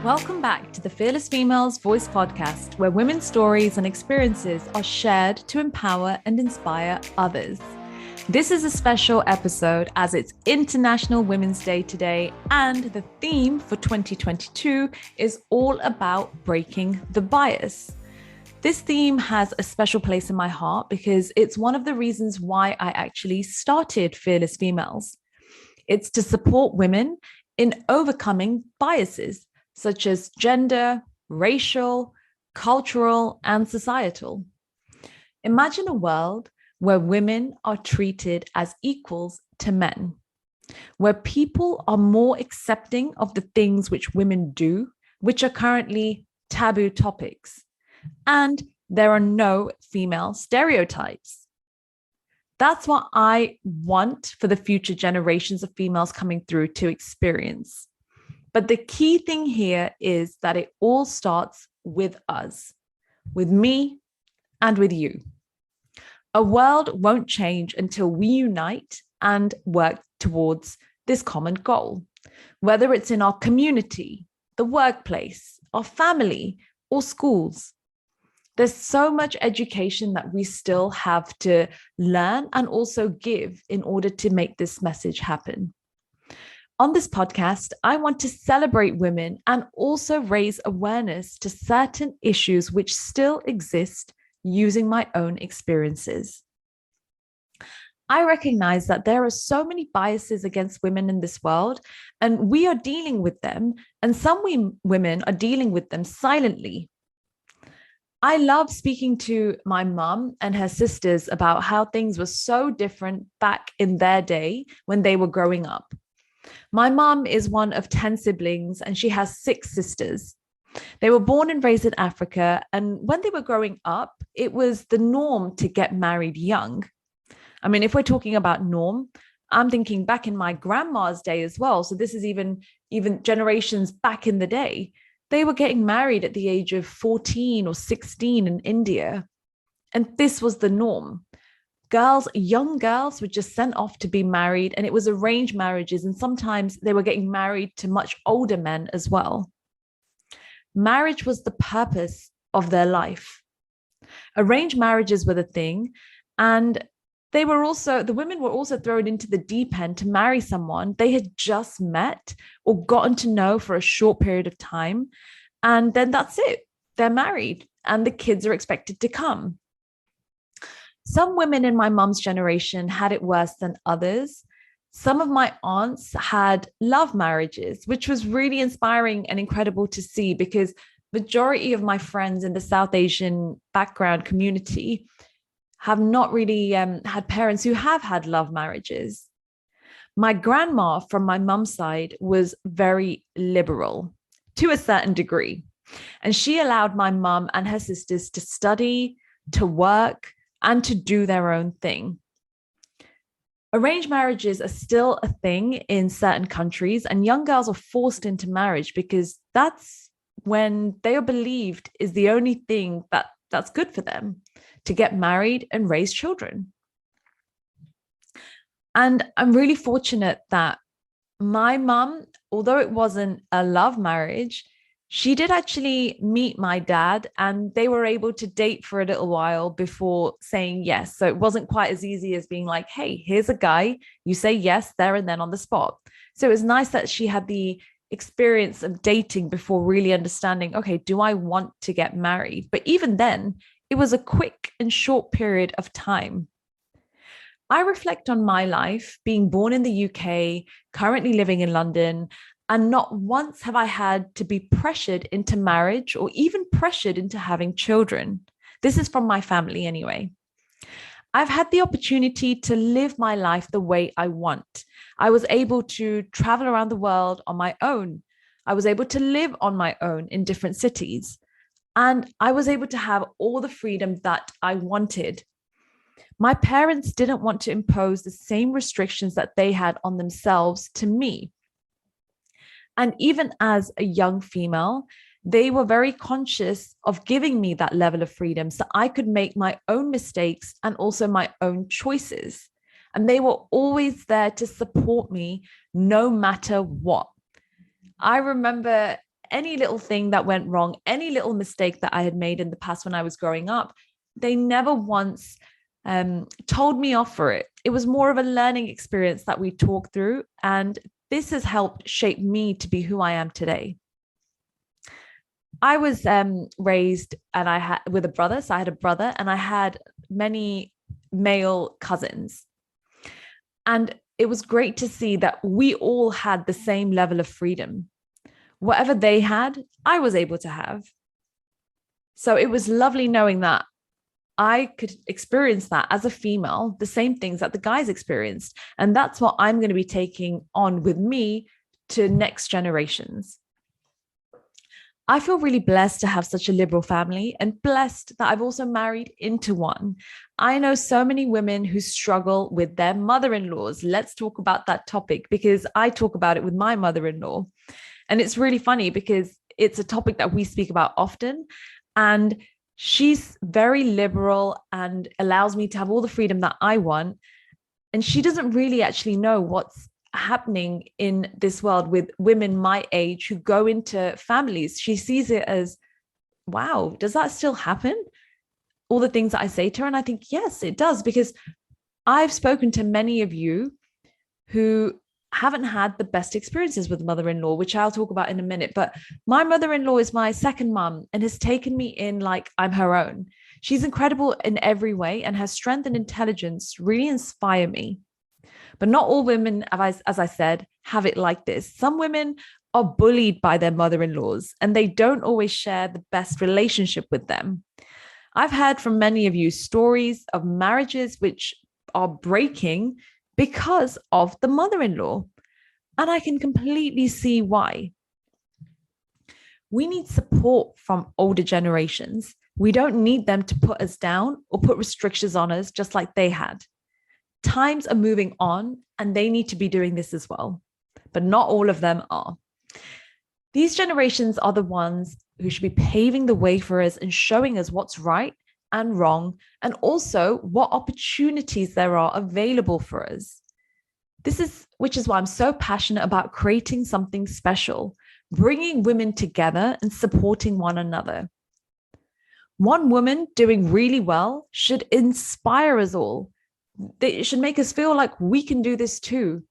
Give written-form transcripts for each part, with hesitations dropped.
Welcome back to the Fearless Females Voice podcast, where women's stories and experiences are shared to empower and inspire others. This is a special episode as it's International Women's Day today, and the theme for 2022 is all about breaking the bias. This theme has a special place in my heart because it's one of the reasons why I actually started Fearless Females. It's to support women in overcoming biases such as gender, racial, cultural, and societal. Imagine a world where women are treated as equals to men, where people are more accepting of the things which women do, which are currently taboo topics, and there are no female stereotypes. That's what I want for the future generations of females coming through to experience. But the key thing here is that it all starts with us, with me, and with you. A world won't change until we unite and work towards this common goal, whether it's in our community, the workplace, our family, or schools. There's so much education that we still have to learn and also give in order to make this message happen. On this podcast, I want to celebrate women and also raise awareness to certain issues which still exist using my own experiences. I recognize that there are so many biases against women in this world, and we are dealing with them, and some women are dealing with them silently. I love speaking to my mum and her sisters about how things were so different back in their day when they were growing up. My mum is one of 10 siblings and she has 6 sisters. They were born and raised in Africa, and when they were growing up, it was the norm to get married young. I mean, if we're talking about norm, I'm thinking back in my grandma's day as well. So this is even generations back in the day. They were getting married at the age of 14 or 16 in India. And this was the norm. Young girls were just sent off to be married, and it was arranged marriages. And sometimes they were getting married to much older men as well. Marriage was the purpose of their life. Arranged marriages were the thing. And the women were also thrown into the deep end to marry someone they had just met or gotten to know for a short period of time. And then that's it. They're married and the kids are expected to come. Some women in my mum's generation had it worse than others. Some of my aunts had love marriages, which was really inspiring and incredible to see because majority of my friends in the South Asian background community have not really had parents who have had love marriages. My grandma from my mum's side was very liberal to a certain degree. And she allowed my mum and her sisters to study, to work, and to do their own thing. Arranged marriages are still a thing in certain countries, and young girls are forced into marriage because that's when they are believed is the only thing that's good for them, to get married and raise children. And I'm really fortunate that my mum, although it wasn't a love marriage, she did actually meet my dad and they were able to date for a little while before saying yes. So it wasn't quite as easy as being like, hey, here's a guy, you say yes there and then on the spot. So it was nice that she had the experience of dating before really understanding, okay, do I want to get married? But even then, it was a quick and short period of time. I reflect on my life being born in the UK, currently living in London, and not once have I had to be pressured into marriage or even pressured into having children. This is from my family anyway. I've had the opportunity to live my life the way I want. I was able to travel around the world on my own. I was able to live on my own in different cities. And I was able to have all the freedom that I wanted. My parents didn't want to impose the same restrictions that they had on themselves to me. And even as a young female, they were very conscious of giving me that level of freedom so I could make my own mistakes and also my own choices. And they were always there to support me no matter what. I remember any little thing that went wrong, any little mistake that I had made in the past when I was growing up, they never once told me off for it. It was more of a learning experience that we talked through. And this has helped shape me to be who I am today. I was raised and I had with a brother. So I had a brother and I had many male cousins. And it was great to see that we all had the same level of freedom. Whatever they had, I was able to have. So it was lovely knowing that I could experience that as a female, the same things that the guys experienced. And that's what I'm going to be taking on with me to next generations. I feel really blessed to have such a liberal family and blessed that I've also married into one. I know so many women who struggle with their mother-in-laws. Let's talk about that topic because I talk about it with my mother-in-law. And it's really funny because it's a topic that we speak about often. And she's very liberal and allows me to have all the freedom that I want. And she doesn't really actually know what's happening in this world with women my age who go into families. She sees it as, wow, does that still happen? All the things that I say to her. And I think, yes, it does, because I've spoken to many of you who haven't had the best experiences with mother-in-law, which I'll talk about in a minute. But my mother-in-law is my second mum and has taken me in like I'm her own. She's incredible in every way, and her strength and intelligence really inspire me. But not all women, as I said, have it like this. Some women are bullied by their mother-in-laws and they don't always share the best relationship with them. I've heard from many of you stories of marriages which are breaking because of the mother-in-law. And I can completely see why. We need support from older generations. We don't need them to put us down or put restrictions on us just like they had. Times are moving on and they need to be doing this as well, but not all of them are. These generations are the ones who should be paving the way for us and showing us what's right and wrong, and also what opportunities there are available for us. Which is why I'm so passionate about creating something special, bringing women together and supporting one another. One woman doing really well should inspire us all. It should make us feel like we can do this too.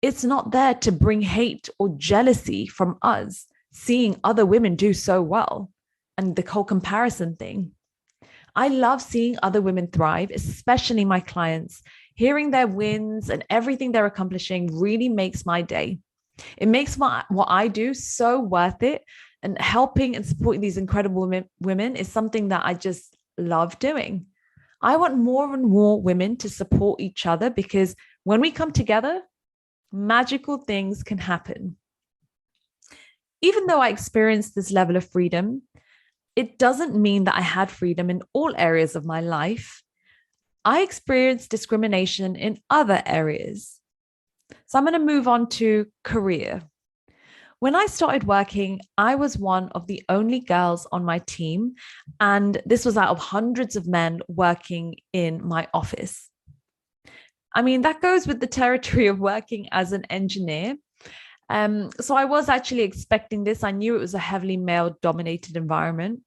It's not there to bring hate or jealousy from us seeing other women do so well and the whole comparison thing. I love seeing other women thrive, especially my clients. Hearing their wins and everything they're accomplishing really makes my day. It makes what I do so worth it. And helping and supporting these incredible women is something that I just love doing. I want more and more women to support each other, because when we come together, magical things can happen. Even though I experienced this level of freedom, it doesn't mean that I had freedom in all areas of my life. I experienced discrimination in other areas. So I'm going to move on to career. When I started working, I was one of the only girls on my team, and this was out of hundreds of men working in my office. I mean, that goes with the territory of working as an engineer. So I was actually expecting this. I knew it was a heavily male-dominated environment.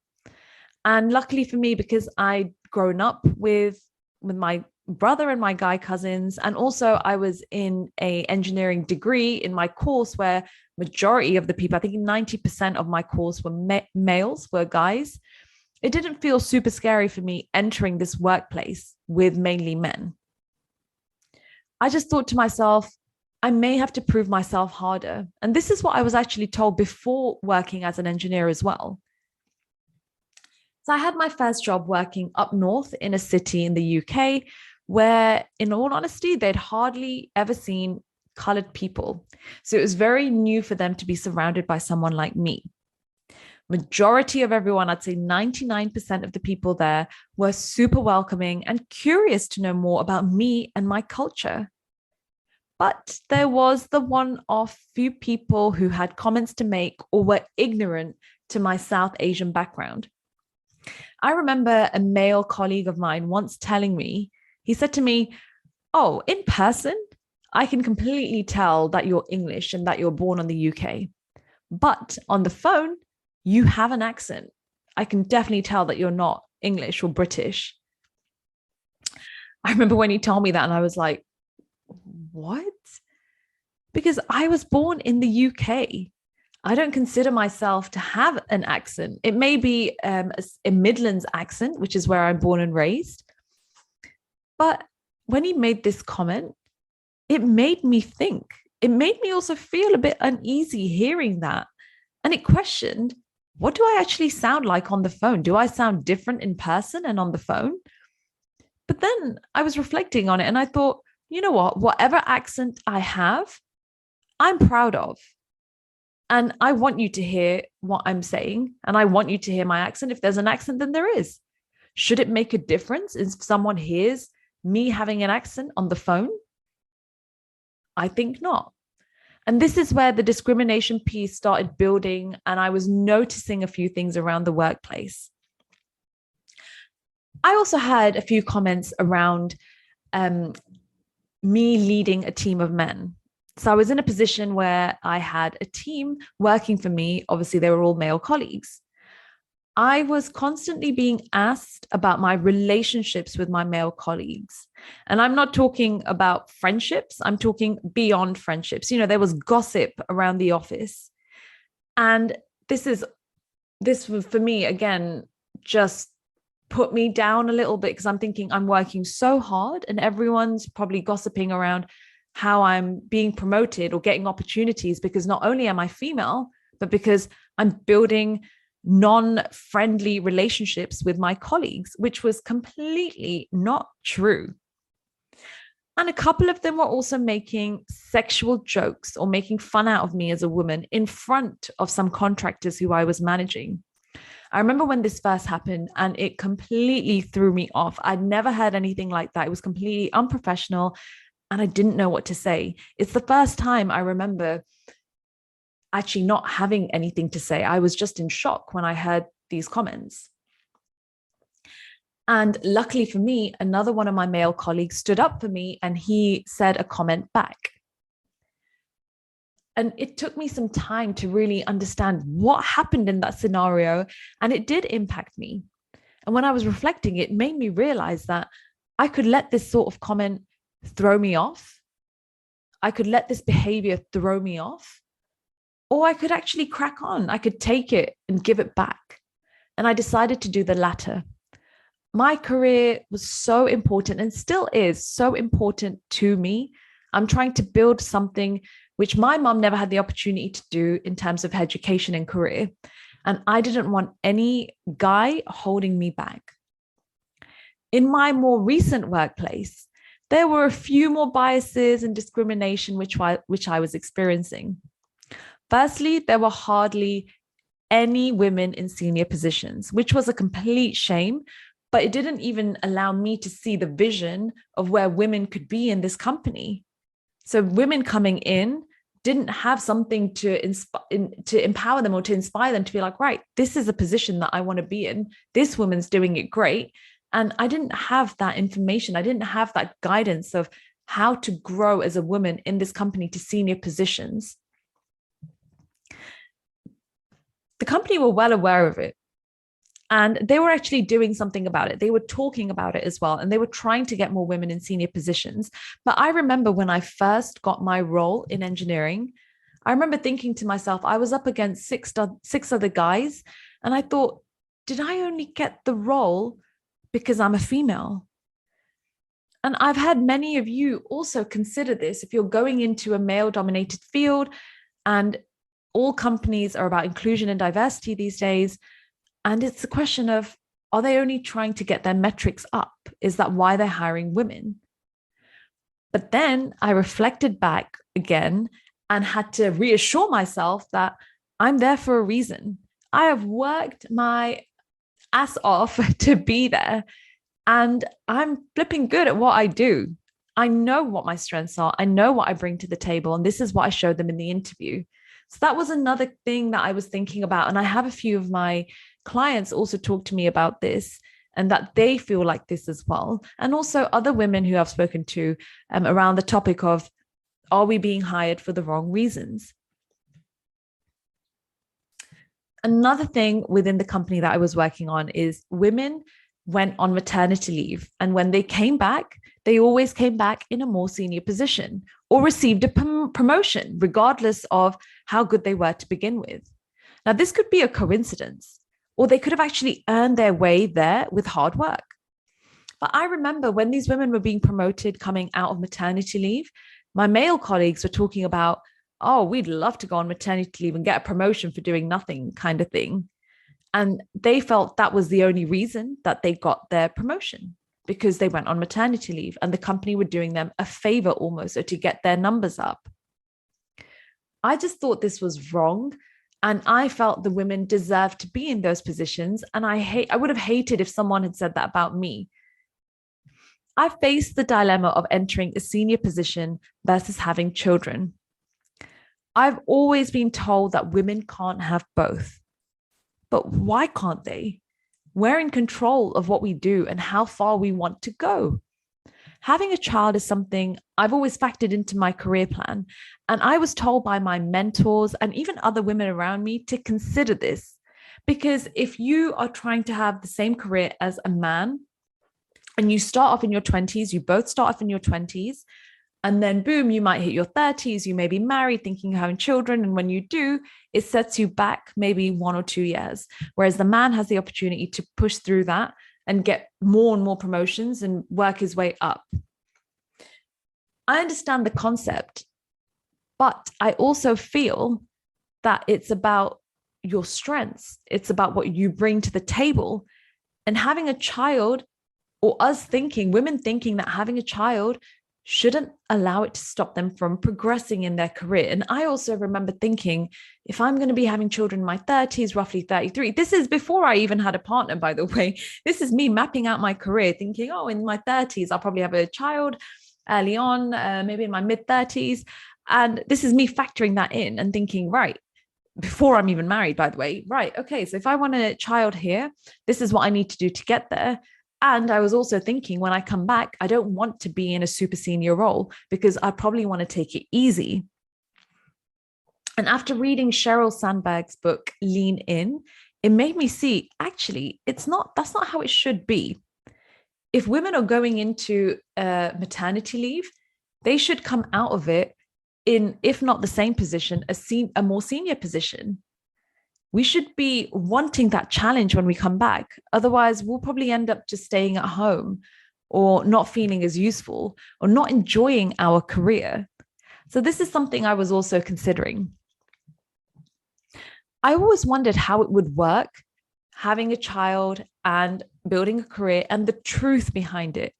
And luckily for me, because I'd grown up with my brother and my guy cousins, and also I was in an engineering degree in my course where majority of the people, I think 90% of my course were males, were guys. It didn't feel super scary for me entering this workplace with mainly men. I just thought to myself, I may have to prove myself harder. And this is what I was actually told before working as an engineer as well. So I had my first job working up north in a city in the UK where, in all honesty, they'd hardly ever seen colored people. So it was very new for them to be surrounded by someone like me. Majority of everyone, I'd say 99% of the people there, were super welcoming and curious to know more about me and my culture. But there was the one-off few people who had comments to make or were ignorant to my South Asian background. I remember a male colleague of mine once telling me, he said to me, "Oh, in person, I can completely tell that you're English and that you're born in the UK. But on the phone, you have an accent. I can definitely tell that you're not English or British. I remember when he told me that and I was like, what? Because I was born in the UK. I don't consider myself to have an accent. It may be a Midlands accent, which is where I'm born and raised. But when he made this comment, it made me think. It made me also feel a bit uneasy hearing that. And it questioned, what do I actually sound like on the phone? Do I sound different in person and on the phone? But then I was reflecting on it and I thought, you know what? Whatever accent I have, I'm proud of. And I want you to hear what I'm saying. And I want you to hear my accent. If there's an accent, then there is. Should it make a difference if someone hears me having an accent on the phone? I think not. And this is where the discrimination piece started building. And I was noticing a few things around the workplace. I also had a few comments around me leading a team of men. So I was in a position where I had a team working for me. Obviously, they were all male colleagues. I was constantly being asked about my relationships with my male colleagues. And I'm not talking about friendships. I'm talking beyond friendships. You know, there was gossip around the office. And this for me, again, just put me down a little bit because I'm thinking I'm working so hard and everyone's probably gossiping around how I'm being promoted or getting opportunities because not only am I female, but because I'm building non-friendly relationships with my colleagues, which was completely not true. And a couple of them were also making sexual jokes or making fun out of me as a woman in front of some contractors who I was managing. I remember when this first happened and it completely threw me off. I'd never heard anything like that. It was completely unprofessional and I didn't know what to say. It's the first time I remember actually not having anything to say. I was just in shock when I heard these comments. And luckily for me, another one of my male colleagues stood up for me and he said a comment back. And it took me some time to really understand what happened in that scenario. And it did impact me. And when I was reflecting, it made me realize that I could let this sort of comment throw me off. I could let this behavior throw me off. Or I could actually crack on. I could take it and give it back. And I decided to do the latter. My career was so important and still is so important to me. I'm trying to build something which my mom never had the opportunity to do in terms of education and career. And I didn't want any guy holding me back. In my more recent workplace, there were a few more biases and discrimination which I was experiencing. Firstly, there were hardly any women in senior positions, which was a complete shame, but it didn't even allow me to see the vision of where women could be in this company. So women coming in didn't have something to empower them or to inspire them to be like, right, this is a position that I want to be in. This woman's doing it great. And I didn't have that information. I didn't have that guidance of how to grow as a woman in this company to senior positions. The company were well aware of it. And they were actually doing something about it. They were talking about it as well. And they were trying to get more women in senior positions. But I remember when I first got my role in engineering, I remember thinking to myself, I was up against six other guys. And I thought, did I only get the role because I'm a female? And I've had many of you also consider this. If you're going into a male-dominated field, and all companies are about inclusion and diversity these days, and it's a question of, are they only trying to get their metrics up? Is that why they're hiring women? But then I reflected back again and had to reassure myself that I'm there for a reason. I have worked my ass off to be there, and I'm flipping good at what I do. I know what my strengths are. I know what I bring to the table, and this is what I showed them in the interview. So that was another thing that I was thinking about. And I have a few of my clients also talk to me about this and that they feel like this as well. And also other women who I've spoken to around the topic of, are we being hired for the wrong reasons? Another thing within the company that I was working on is women went on maternity leave. And when they came back, they always came back in a more senior position or received a promotion, regardless of how good they were to begin with. Now, this could be a coincidence, or they could have actually earned their way there with hard work. But I remember when these women were being promoted coming out of maternity leave, my male colleagues were talking about, oh, we'd love to go on maternity leave and get a promotion for doing nothing kind of thing. And they felt that was the only reason that they got their promotion, because they went on maternity leave and the company were doing them a favor almost, or to get their numbers up. I just thought this was wrong. And I felt the women deserved to be in those positions. And I would have hated if someone had said that about me. I faced the dilemma of entering a senior position versus having children. I've always been told that women can't have both. But why can't they? We're in control of what we do and how far we want to go. Having a child is something I've always factored into my career plan. And I was told by my mentors and even other women around me to consider this. Because if you are trying to have the same career as a man, and you start off in your 20s, you both start off in your 20s, and then boom, you might hit your 30s, you may be married, thinking of having children. And when you do, it sets you back maybe 1 or 2 years. Whereas the man has the opportunity to push through that and get more and more promotions and work his way up. I understand the concept, but I also feel that it's about your strengths. It's about what you bring to the table. And having a child, or women thinking that having a child shouldn't allow it to stop them from progressing in their career. And I also remember thinking, if I'm going to be having children in my 30s, roughly 33, this is before I even had a partner, by the way. This is me mapping out my career, thinking, oh, in my 30s, I'll probably have a child early on, maybe in my mid 30s. And this is me factoring that in and thinking, right, before I'm even married, by the way, right, okay, so if I want a child here, this is what I need to do to get there. And I was also thinking, when I come back, I don't want to be in a super senior role because I probably want to take it easy. And after reading Sheryl Sandberg's book, Lean In, it made me see, actually, that's not how it should be. If women are going into maternity leave, they should come out of it in, if not the same position, a more senior position. We should be wanting that challenge when we come back. Otherwise, we'll probably end up just staying at home or not feeling as useful or not enjoying our career. So this is something I was also considering. I always wondered how it would work, having a child and building a career, and the truth behind it.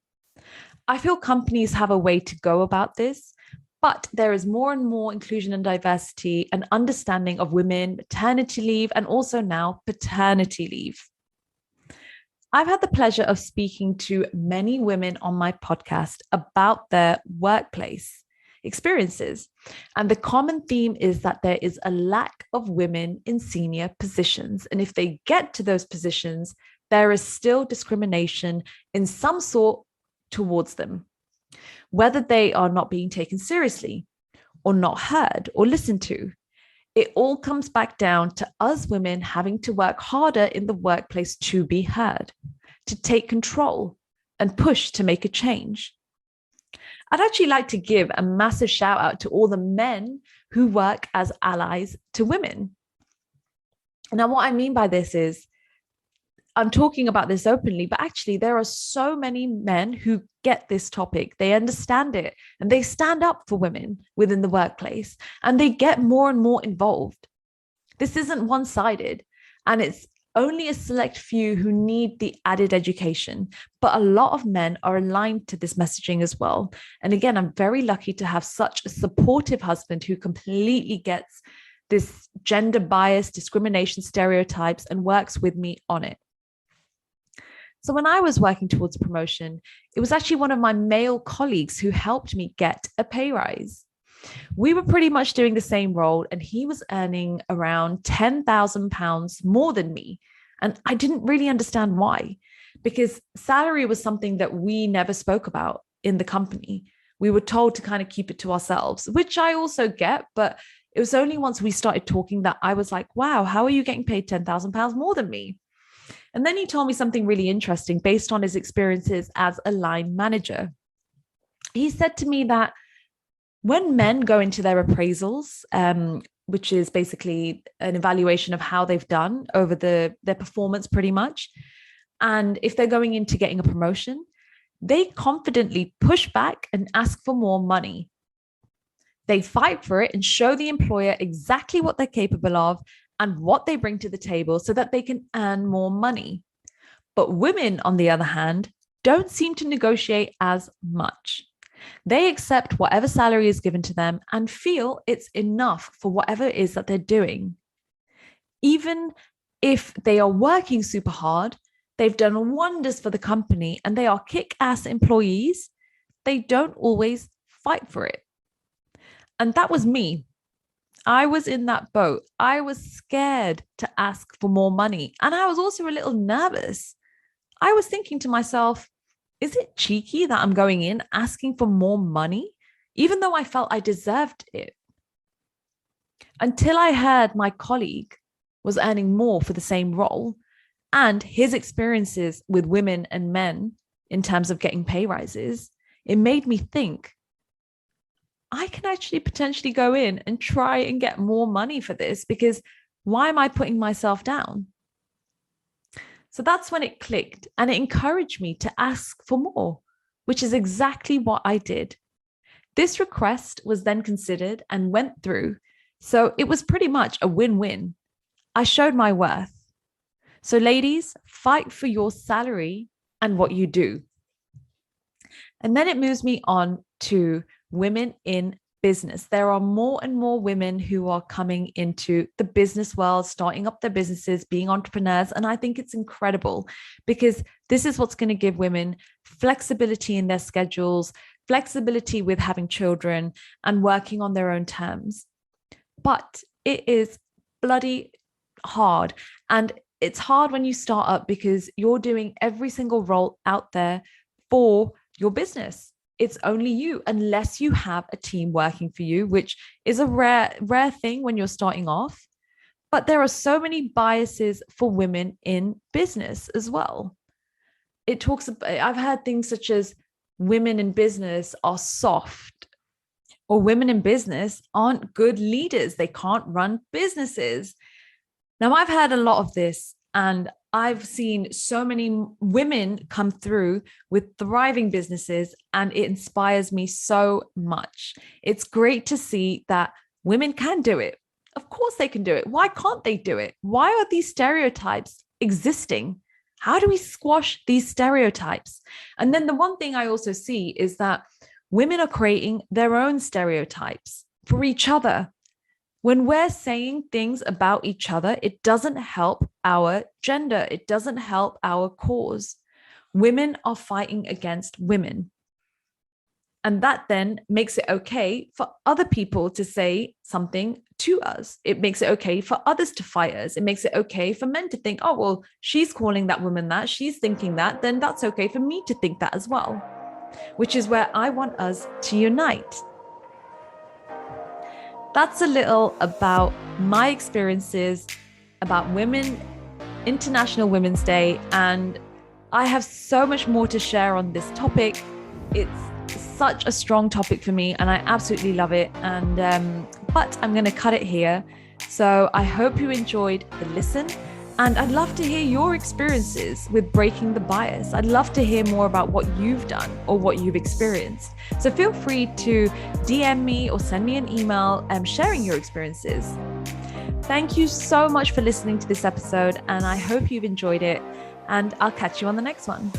I feel companies have a way to go about this, but there is more and more inclusion and diversity and understanding of women, maternity leave, and also now paternity leave. I've had the pleasure of speaking to many women on my podcast about their workplace experiences. And the common theme is that there is a lack of women in senior positions. And if they get to those positions, there is still discrimination in some sort towards them, whether they are not being taken seriously or not heard or listened to. It all comes back down to us women having to work harder in the workplace to be heard, to take control and push to make a change. I'd actually like to give a massive shout out to all the men who work as allies to women. Now, what I mean by this is, I'm talking about this openly, but actually there are so many men who get this topic. They understand it and they stand up for women within the workplace and they get more and more involved. This isn't one-sided, and it's only a select few who need the added education, but a lot of men are aligned to this messaging as well. And again, I'm very lucky to have such a supportive husband who completely gets this gender bias, discrimination, stereotypes, and works with me on it. So when I was working towards promotion, it was actually one of my male colleagues who helped me get a pay rise. We were pretty much doing the same role, and he was earning around £10,000 more than me. And I didn't really understand why, because salary was something that we never spoke about in the company. We were told to kind of keep it to ourselves, which I also get, but It was only once we started talking that I was like, wow, how are you getting paid £10,000 more than me? And then he told me something really interesting based on his experiences as a line manager. He said to me that when men go into their appraisals, which is basically an evaluation of how they've done over their performance pretty much, and if they're going into getting a promotion, they confidently push back and ask for more money. They fight for it and show the employer exactly what they're capable of and what they bring to the table so that they can earn more money. But women, on the other hand, don't seem to negotiate as much. They accept whatever salary is given to them and feel it's enough for whatever it is that they're doing. Even if they are working super hard, they've done wonders for the company, and they are kick-ass employees, they don't always fight for it. And that was me. I was in that boat. I was scared to ask for more money. And I was also a little nervous. I was thinking to myself, is it cheeky that I'm going in asking for more money, even though I felt I deserved it? Until I heard my colleague was earning more for the same role and his experiences with women and men in terms of getting pay rises, it made me think, I can actually potentially go in and try and get more money for this, because why am I putting myself down? So that's when it clicked, and it encouraged me to ask for more, which is exactly what I did. This request was then considered and went through. So it was pretty much a win-win. I showed my worth. So ladies, fight for your salary and what you do. And then it moves me on to women in business. There are more and more women who are coming into the business world, starting up their businesses, being entrepreneurs. And I think it's incredible, because this is what's going to give women flexibility in their schedules, flexibility with having children and working on their own terms. But it is bloody hard. And it's hard when you start up because you're doing every single role out there for your business. It's only you, unless you have a team working for you, which is a rare thing when you're starting off. But there are so many biases for women in business as well. It talks about, I've heard things such as women in business are soft, or women in business aren't good leaders. They can't run businesses. Now, I've heard a lot of this, and I've seen so many women come through with thriving businesses, and it inspires me so much. It's great to see that women can do it. Of course they can do it. Why can't they do it? Why are these stereotypes existing? How do we squash these stereotypes? And then the one thing I also see is that women are creating their own stereotypes for each other. When we're saying things about each other, it doesn't help our gender. It doesn't help our cause. Women are fighting against women. And that then makes it okay for other people to say something to us. It makes it okay for others to fight us. It makes it okay for men to think, oh, well, she's calling that woman that, she's thinking that, then that's okay for me to think that as well, which is where I want us to unite. That's a little about my experiences about International Women's Day, and I have so much more to share on this topic. It's such a strong topic for me, and I absolutely love it. And but I'm going to cut it here. So I hope you enjoyed the listen, and I'd love to hear your experiences with breaking the bias. I'd love to hear more about what you've done or what you've experienced. So feel free to DM me or send me an email sharing your experiences. Thank you so much for listening to this episode, and I hope you've enjoyed it, and I'll catch you on the next one.